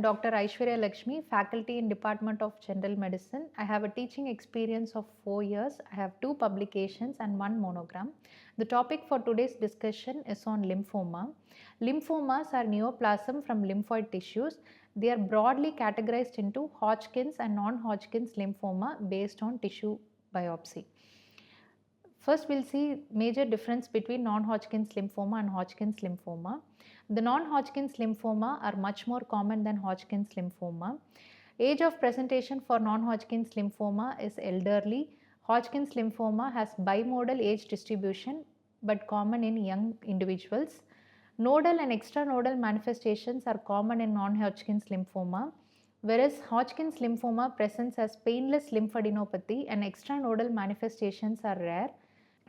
Dr. Aishwariya Lakshmi, faculty in Department of General Medicine. I have a teaching experience of 4 years. I have 2 publications and 1 monogram. The topic for today's discussion is on lymphoma. Lymphomas are neoplasm from lymphoid tissues. They are broadly categorized into Hodgkin's and non-Hodgkin's lymphoma based on tissue biopsy. First, we'll see major difference between non-Hodgkin's lymphoma and Hodgkin's lymphoma. The non-Hodgkin's lymphoma are much more common than Hodgkin's lymphoma. Age of presentation for non-Hodgkin's lymphoma is elderly. Hodgkin's lymphoma has bimodal age distribution but common in young individuals. Nodal and extranodal manifestations are common in non-Hodgkin's lymphoma, whereas Hodgkin's lymphoma presents as painless lymphadenopathy and extranodal manifestations are rare.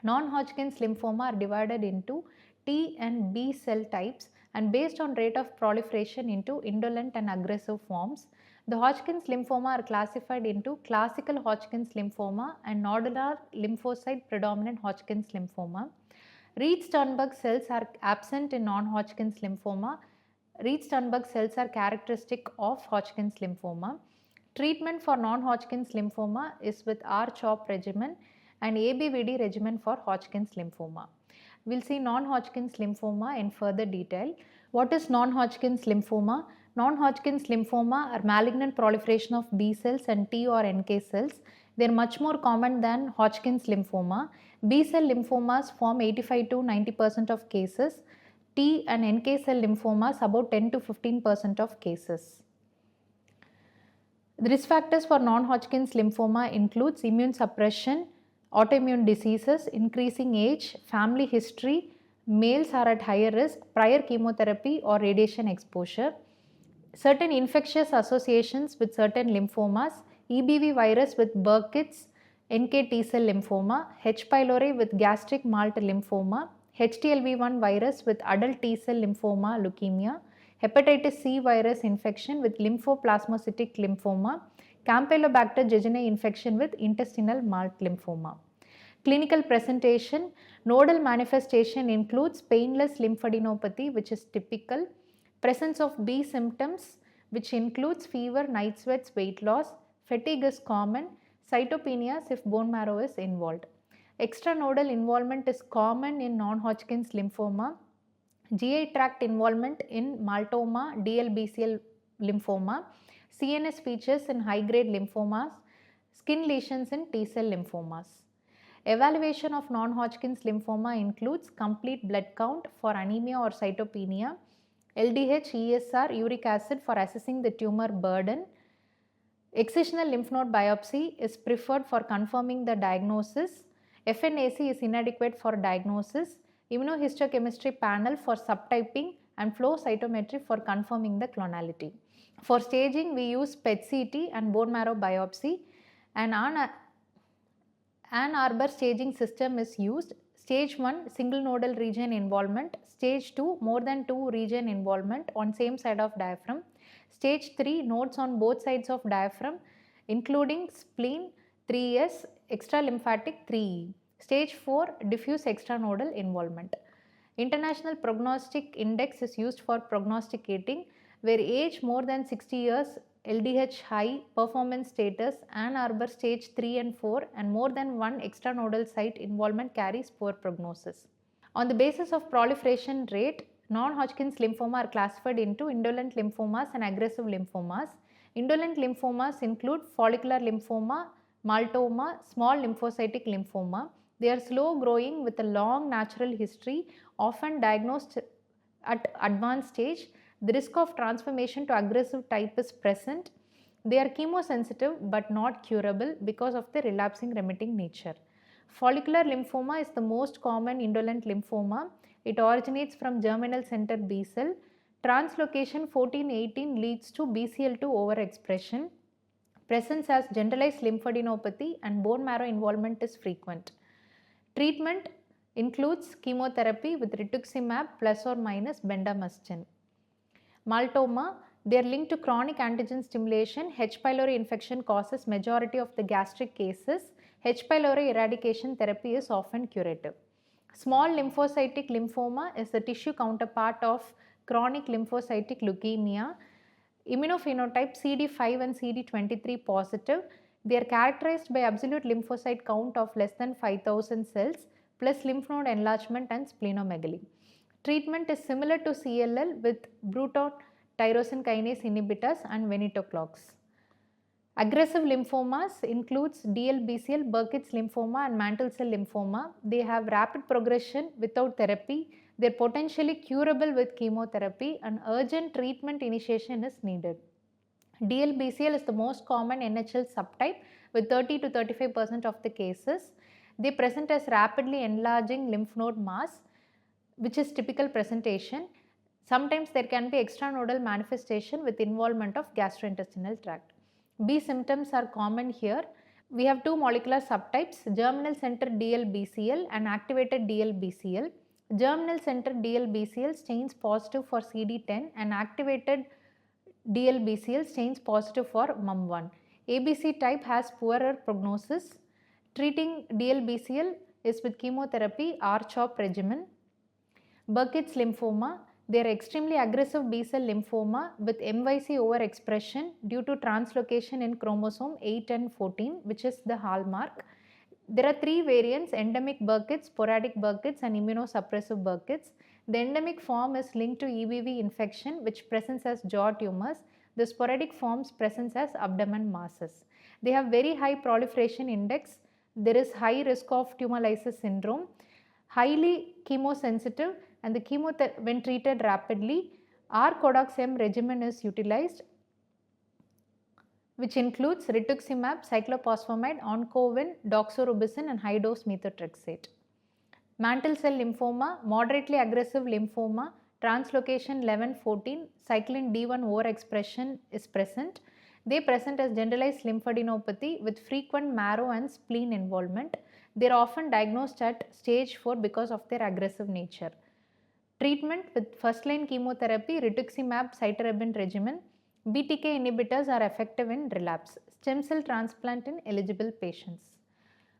Non-Hodgkin's lymphoma are divided into T and B cell types and based on rate of proliferation into indolent and aggressive forms. The Hodgkin's lymphoma are classified into classical Hodgkin's lymphoma and nodular lymphocyte predominant Hodgkin's lymphoma. Reed-Sternberg cells are absent in non-Hodgkin's lymphoma. Reed-Sternberg cells are characteristic of Hodgkin's lymphoma. Treatment for non-Hodgkin's lymphoma is with R-CHOP regimen and ABVD regimen for Hodgkin's lymphoma. We'll see non-Hodgkin's lymphoma in further detail. What is non-Hodgkin's lymphoma? Non-Hodgkin's lymphoma are malignant proliferation of B cells and T or NK cells. They are much more common than Hodgkin's lymphoma. B cell lymphomas form 85 to 90% of cases. T and NK cell lymphomas about 10 to 15% of cases. The risk factors for non-Hodgkin's lymphoma includes immune suppression, autoimmune diseases, increasing age, family history, males are at higher risk, prior chemotherapy or radiation exposure, certain infectious associations with certain lymphomas, EBV virus with Burkitt's, NK T cell lymphoma, H. pylori with gastric malt lymphoma, HTLV1 virus with adult T cell lymphoma leukemia, hepatitis C virus infection with lymphoplasmacytic lymphoma, Campylobacter jejuni infection with intestinal malt lymphoma. Clinical presentation, nodal manifestation includes painless lymphadenopathy which is typical, presence of B symptoms which includes fever, night sweats, weight loss, fatigue is common, cytopenias if bone marrow is involved. Extranodal involvement is common in non-Hodgkin's lymphoma, GI tract involvement in maltoma, DLBCL lymphoma, CNS features in high-grade lymphomas, skin lesions in T-cell lymphomas. Evaluation of non-Hodgkin's lymphoma includes complete blood count for anemia or cytopenia, LDH, ESR, uric acid for assessing the tumor burden. Excisional lymph node biopsy is preferred for confirming the diagnosis. FNAC is inadequate for diagnosis. Immunohistochemistry panel for subtyping and flow cytometry for confirming the clonality. For staging, we use PET-CT and bone marrow biopsy. An Ann Arbor staging system is used. Stage 1, single nodal region involvement. Stage 2, more than 2 region involvement on same side of diaphragm. Stage 3, nodes on both sides of diaphragm including spleen 3S, extralymphatic 3E. Stage 4, diffuse extranodal involvement. International Prognostic Index is used for prognosticating where age more than 60 years, LDH high, performance status, Ann Arbor stage 3 and 4 and more than one extranodal site involvement carries poor prognosis. On the basis of proliferation rate, non-Hodgkin's lymphoma are classified into indolent lymphomas and aggressive lymphomas. Indolent lymphomas include follicular lymphoma, maltoma, small lymphocytic lymphoma. They are slow growing with a long natural history, often diagnosed at advanced stage. The risk of transformation to aggressive type is present. They are chemosensitive but not curable because of the relapsing remitting nature. Follicular lymphoma is the most common indolent lymphoma. It originates from germinal center B cell. Translocation 14-18 leads to BCL2 overexpression. Presence as generalized lymphadenopathy and bone marrow involvement is frequent. Treatment includes chemotherapy with rituximab plus or minus bendamustine. Maltoma, they are linked to chronic antigen stimulation. H. pylori infection causes majority of the gastric cases. H. pylori eradication therapy is often curative. Small lymphocytic lymphoma is the tissue counterpart of chronic lymphocytic leukemia. Immunophenotype CD5 and CD23 positive. They are characterized by absolute lymphocyte count of less than 5,000 cells plus lymph node enlargement and splenomegaly. Treatment is similar to CLL with Bruton tyrosine kinase inhibitors and venetoclax. Aggressive lymphomas includes DLBCL, Burkitt's lymphoma and mantle cell lymphoma. They have rapid progression without therapy. They are potentially curable with chemotherapy and urgent treatment initiation is needed. DLBCL is the most common NHL subtype with 30 to 35% of the cases. They present as rapidly enlarging lymph node mass, which is typical presentation. Sometimes there can be extranodal manifestation with involvement of gastrointestinal tract. B symptoms are common here. We have two molecular subtypes, germinal center DLBCL and activated DLBCL. Germinal center DLBCL stains positive for CD10 and activated DLBCL stains positive for MUM1. ABC type has poorer prognosis. Treating DLBCL is with chemotherapy R-CHOP regimen. Burkitt's lymphoma, they are extremely aggressive B-cell lymphoma with MYC overexpression due to translocation in chromosome 8 and 14, which is the hallmark. There are three variants, endemic Burkitt's, sporadic Burkitt's and immunosuppressive Burkitt's. The endemic form is linked to EBV infection which presents as jaw tumors. The sporadic forms presents as abdomen masses. They have very high proliferation index. There is high risk of tumor lysis syndrome, highly chemosensitive, and the when treated rapidly, R-CODOX-M regimen is utilized, which includes rituximab, cyclophosphamide, oncovin, doxorubicin and high-dose methotrexate. Mantle cell lymphoma, moderately aggressive lymphoma, translocation 11-14, cyclin D1 overexpression is present. They present as generalized lymphadenopathy with frequent marrow and spleen involvement. They are often diagnosed at stage 4 because of their aggressive nature. Treatment with first-line chemotherapy, rituximab, cytarabine regimen. BTK inhibitors are effective in relapse. Stem cell transplant in eligible patients.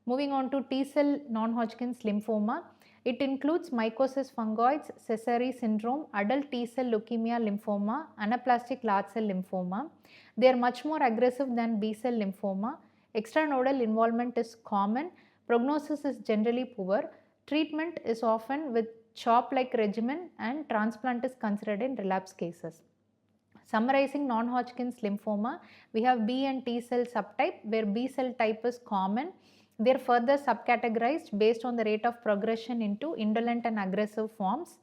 Moving on to T-cell non-Hodgkin's lymphoma. It includes mycosis fungoides, Sézary syndrome, adult T-cell leukemia lymphoma, anaplastic large cell lymphoma. They are much more aggressive than B-cell lymphoma. Extranodal involvement is common. Prognosis is generally poor. Treatment is often with CHOP-like regimen and transplant is considered in relapse cases. Summarizing non-Hodgkin's lymphoma, we have B and T cell subtype where B cell type is common. They are further subcategorized based on the rate of progression into indolent and aggressive forms.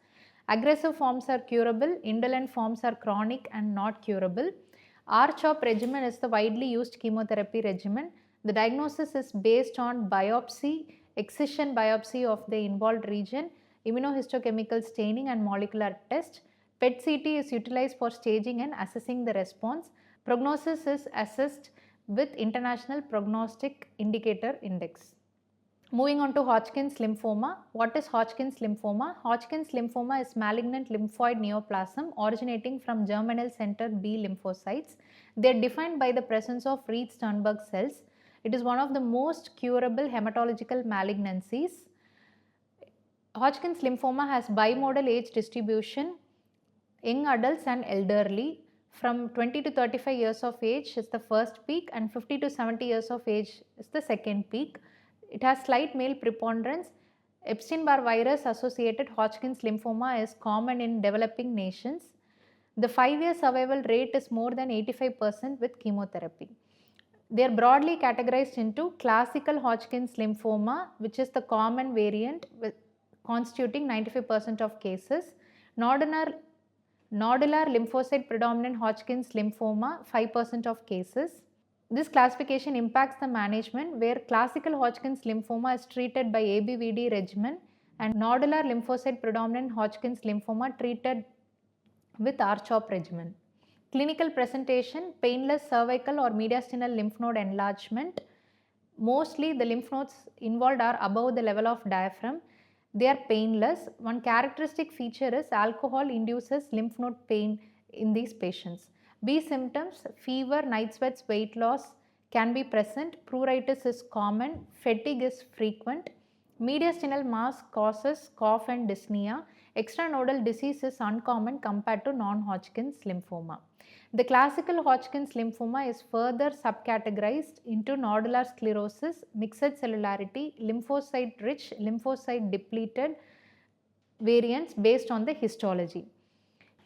Aggressive forms are curable, indolent forms are chronic and not curable. R-CHOP regimen is the widely used chemotherapy regimen. The diagnosis is based on biopsy, excision biopsy of the involved region, immunohistochemical staining and molecular test. PET-CT is utilized for staging and assessing the response. Prognosis is assessed with International Prognostic Indicator Index. Moving on to Hodgkin's lymphoma. What is Hodgkin's lymphoma? Hodgkin's lymphoma is malignant lymphoid neoplasm originating from germinal center B lymphocytes. They are defined by the presence of Reed-Sternberg cells. It is one of the most curable hematological malignancies. Hodgkin's lymphoma has bimodal age distribution, young adults and elderly. From 20 to 35 years of age is the first peak and 50 to 70 years of age is the second peak. It has slight male preponderance. Epstein-Barr virus associated Hodgkin's lymphoma is common in developing nations. The 5-year survival rate is more than 85% with chemotherapy. They are broadly categorized into classical Hodgkin's lymphoma, which is the common variant constituting 95% of cases. Nodular lymphocyte predominant Hodgkin's lymphoma, 5% of cases. This classification impacts the management where classical Hodgkin's lymphoma is treated by ABVD regimen and nodular lymphocyte predominant Hodgkin's lymphoma treated with R-CHOP regimen. Clinical presentation, painless cervical or mediastinal lymph node enlargement. Mostly the lymph nodes involved are above the level of diaphragm. They are painless. One characteristic feature is alcohol induces lymph node pain in these patients. B symptoms, fever, night sweats, weight loss can be present. Pruritus is common. Fatigue is frequent. Mediastinal mass causes cough and dyspnea. Extranodal disease is uncommon compared to non-Hodgkin's lymphoma. The classical Hodgkin's lymphoma is further subcategorized into nodular sclerosis, mixed cellularity, lymphocyte-rich, lymphocyte-depleted variants based on the histology.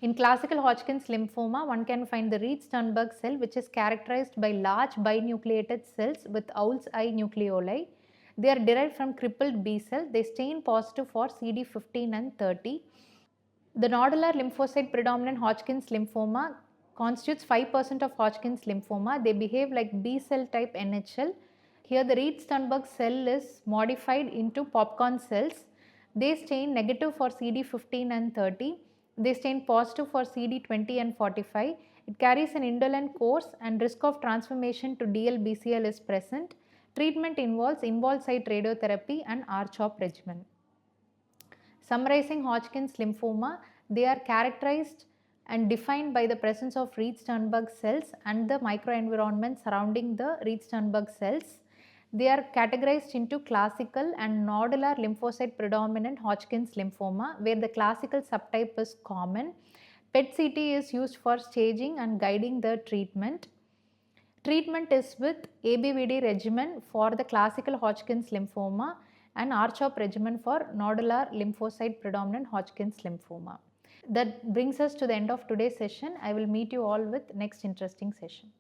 In classical Hodgkin's lymphoma, one can find the Reed-Sternberg cell, which is characterized by large binucleated cells with owl's eye nucleoli. They are derived from crippled B cell. They stain positive for CD15 and 30. The nodular lymphocyte predominant Hodgkin's lymphoma constitutes 5% of Hodgkin's lymphoma. They behave like B cell type NHL. Here the Reed-Sternberg cell is modified into popcorn cells. They stain negative for CD15 and 30. They stain positive for CD20 and 45. It carries an indolent course and risk of transformation to DLBCL is present. Treatment involves involved site radiotherapy and R-CHOP regimen. Summarizing Hodgkin's lymphoma, they are characterized and defined by the presence of Reed-Sternberg cells and the microenvironment surrounding the Reed-Sternberg cells. They are categorized into classical and nodular lymphocyte predominant Hodgkin's lymphoma, where the classical subtype is common. PET-CT is used for staging and guiding the treatment. Treatment is with ABVD regimen for the classical Hodgkin's lymphoma and R-CHOP regimen for nodular lymphocyte predominant Hodgkin's lymphoma. That brings us to the end of today's session. I will meet you all with next interesting session.